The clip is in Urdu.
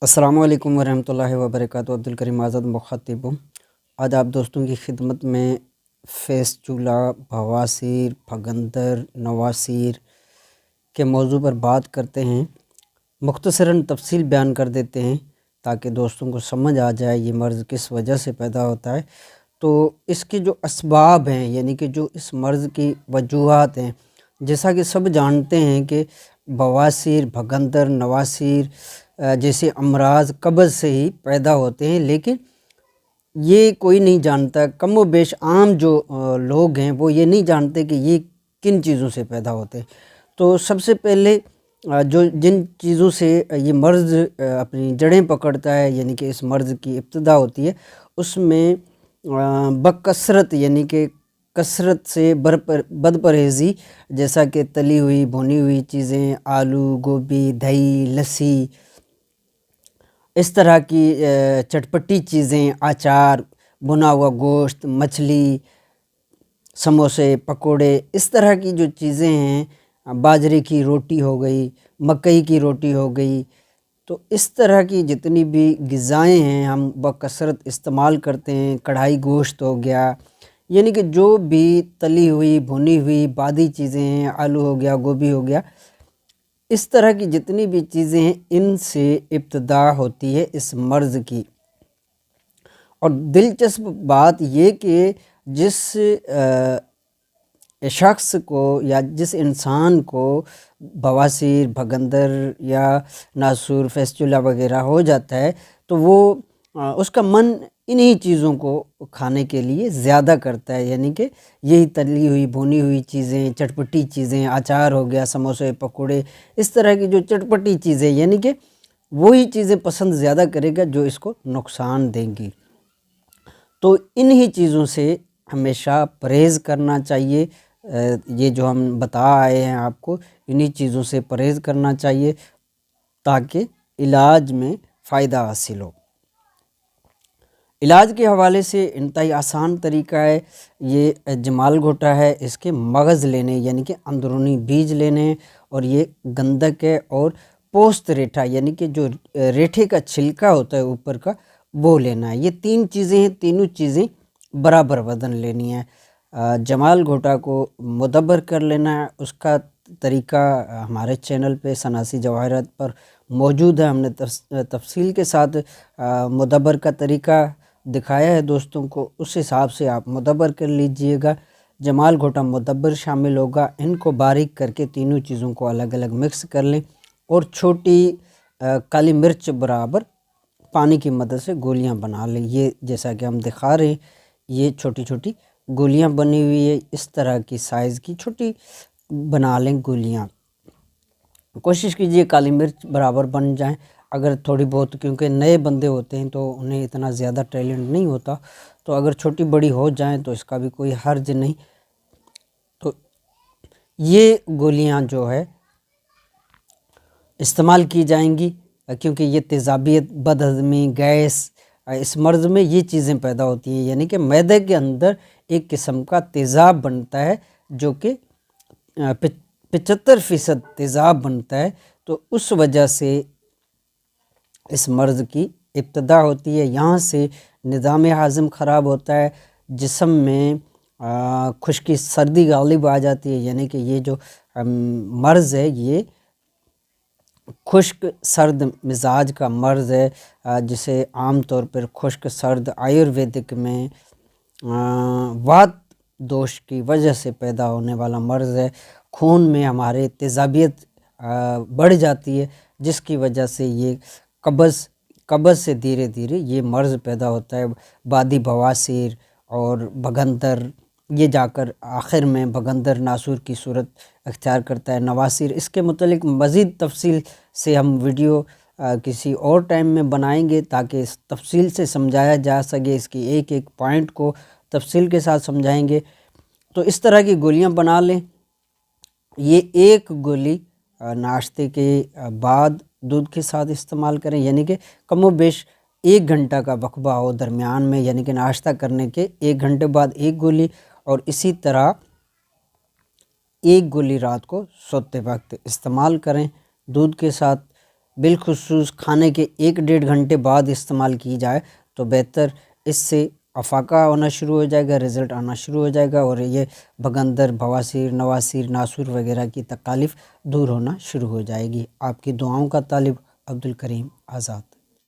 السلام علیکم ورحمۃ اللہ وبرکاتہ۔ عبدالکریم آزاد مخاطب ہوں۔ آج آپ دوستوں کی خدمت میں فیسچولا، بواسیر، پھگندر، نواسیر کے موضوع پر بات کرتے ہیں۔ مختصراً تفصیل بیان کر دیتے ہیں تاکہ دوستوں کو سمجھ آ جائے یہ مرض کس وجہ سے پیدا ہوتا ہے۔ تو اس کے جو اسباب ہیں، یعنی کہ جو اس مرض کی وجوہات ہیں، جیسا کہ سب جانتے ہیں کہ بواسیر، بھگندر، نواسیر جیسے امراض قبض سے ہی پیدا ہوتے ہیں، لیکن یہ کوئی نہیں جانتا، کم و بیش عام جو لوگ ہیں وہ یہ نہیں جانتے کہ یہ کن چیزوں سے پیدا ہوتے ہیں۔ تو سب سے پہلے جن چیزوں سے یہ مرض اپنی جڑیں پکڑتا ہے، یعنی کہ اس مرض کی ابتدا ہوتی ہے، اس میں بکثرت یعنی کہ کثرت سے بد پرہیزی، جیسا کہ تلی ہوئی بھونی ہوئی چیزیں، آلو، گوبھی، دہی، لسی، اس طرح کی چٹپٹی چیزیں، اچار، بنا ہوا گوشت، مچھلی، سموسے، پکوڑے، اس طرح کی جو چیزیں ہیں، باجرے کی روٹی ہو گئی، مکئی کی روٹی ہو گئی، تو اس طرح کی جتنی بھی غذائیں ہیں ہم بکثرت استعمال کرتے ہیں، کڑھائی گوشت ہو گیا، یعنی کہ جو بھی تلی ہوئی بھنی ہوئی بادی چیزیں ہیں، آلو ہو گیا، گوبھی ہو گیا، اس طرح کی جتنی بھی چیزیں ہیں، ان سے ابتدا ہوتی ہے اس مرض کی۔ اور دلچسپ بات یہ کہ جس شخص کو یا جس انسان کو بواسیر، بھگندر یا ناسور، فیسچولا وغیرہ ہو جاتا ہے، تو وہ اس کا من انہی چیزوں کو کھانے کے لیے زیادہ کرتا ہے، یعنی کہ یہی تلی ہوئی بھونی ہوئی چیزیں، چٹپٹی چیزیں، اچار ہو گیا، سموسے، پکوڑے، اس طرح کی جو چٹپٹی چیزیں، یعنی کہ وہی چیزیں پسند زیادہ کرے گا جو اس کو نقصان دیں گی۔ تو انہی چیزوں سے ہمیشہ پرہیز کرنا چاہیے۔ یہ جو ہم بتا آئے ہیں آپ کو، انہی چیزوں سے پرہیز کرنا چاہیے تاکہ علاج میں فائدہ حاصل ہو۔ علاج کے حوالے سے انتہائی آسان طریقہ ہے، یہ جمال گھوٹا ہے، اس کے مغز لینے یعنی کہ اندرونی بیج لینے، اور یہ گندک ہے، اور پوست ریٹھا یعنی کہ جو ریٹھے کا چھلکا ہوتا ہے اوپر کا، وہ لینا ہے۔ یہ تین چیزیں ہیں، تینوں چیزیں برابر وزن لینی ہے۔ جمال گھوٹا کو مدبر کر لینا ہے، اس کا طریقہ ہمارے چینل پہ سناسی جواہرات پر موجود ہے۔ ہم نے تفصیل کے ساتھ مدبر کا طریقہ دکھایا ہے دوستوں کو، اس حساب سے آپ مدبر کر لیجئے گا۔ جمال گھوٹا مدبر شامل ہوگا، ان کو باریک کر کے تینوں چیزوں کو الگ الگ مکس کر لیں، اور چھوٹی کالی مرچ برابر پانی کی مدد سے گولیاں بنا لیں۔ یہ جیسا کہ ہم دکھا رہے ہیں، یہ چھوٹی چھوٹی گولیاں بنی ہوئی ہے، اس طرح کی سائز کی چھوٹی بنا لیں گولیاں۔ کوشش کیجئے کالی مرچ برابر بن جائیں، اگر تھوڑی بہت، کیونکہ نئے بندے ہوتے ہیں تو انہیں اتنا زیادہ ٹیلنٹ نہیں ہوتا، تو اگر چھوٹی بڑی ہو جائیں تو اس کا بھی کوئی حرج نہیں۔ تو یہ گولیاں جو ہے استعمال کی جائیں گی، کیونکہ یہ تیزابیت، بد ہضمی، گیس، اس مرض میں یہ چیزیں پیدا ہوتی ہیں، یعنی کہ معدے کے اندر ایک قسم کا تیزاب بنتا ہے جو کہ 75% تیزاب بنتا ہے، تو اس وجہ سے اس مرض کی ابتدا ہوتی ہے۔ یہاں سے نظام ہاضم خراب ہوتا ہے، جسم میں خشکی، سردی غالب آ جاتی ہے، یعنی کہ یہ جو مرض ہے یہ خشک سرد مزاج کا مرض ہے، جسے عام طور پر خشک سرد آیورویدک میں وات دوش کی وجہ سے پیدا ہونے والا مرض ہے۔ خون میں ہمارے تیزابیت بڑھ جاتی ہے، جس کی وجہ سے یہ قبض سے دھیرے دھیرے یہ مرض پیدا ہوتا ہے۔ بادی بواسیر اور بھگندر، یہ جا کر آخر میں بھگندر ناسور کی صورت اختیار کرتا ہے۔ نواسیر، اس کے متعلق مزید تفصیل سے ہم ویڈیو کسی اور ٹائم میں بنائیں گے تاکہ اس تفصیل سے سمجھایا جا سکے، اس کی ایک ایک پوائنٹ کو تفصیل کے ساتھ سمجھائیں گے۔ تو اس طرح کی گولیاں بنا لیں۔ یہ ایک گولی ناشتے کے بعد دودھ کے ساتھ استعمال کریں، یعنی کہ کم و بیش 1 گھنٹہ کا وقفہ ہو درمیان میں، یعنی کہ ناشتہ کرنے کے 1 گھنٹے بعد ایک گولی، اور اسی طرح ایک گولی رات کو سوتے وقت استعمال کریں دودھ کے ساتھ۔ بالخصوص کھانے کے 1-1.5 گھنٹے بعد استعمال کی جائے تو بہتر، اس سے افاقہ ہونا شروع ہو جائے گا، رزلٹ آنا شروع ہو جائے گا، اور یہ بھگندر، بواسیر، نواسیر، ناسور وغیرہ کی تکالیف دور ہونا شروع ہو جائے گی۔ آپ کی دعاؤں کا طالب، عبدالکریم آزاد۔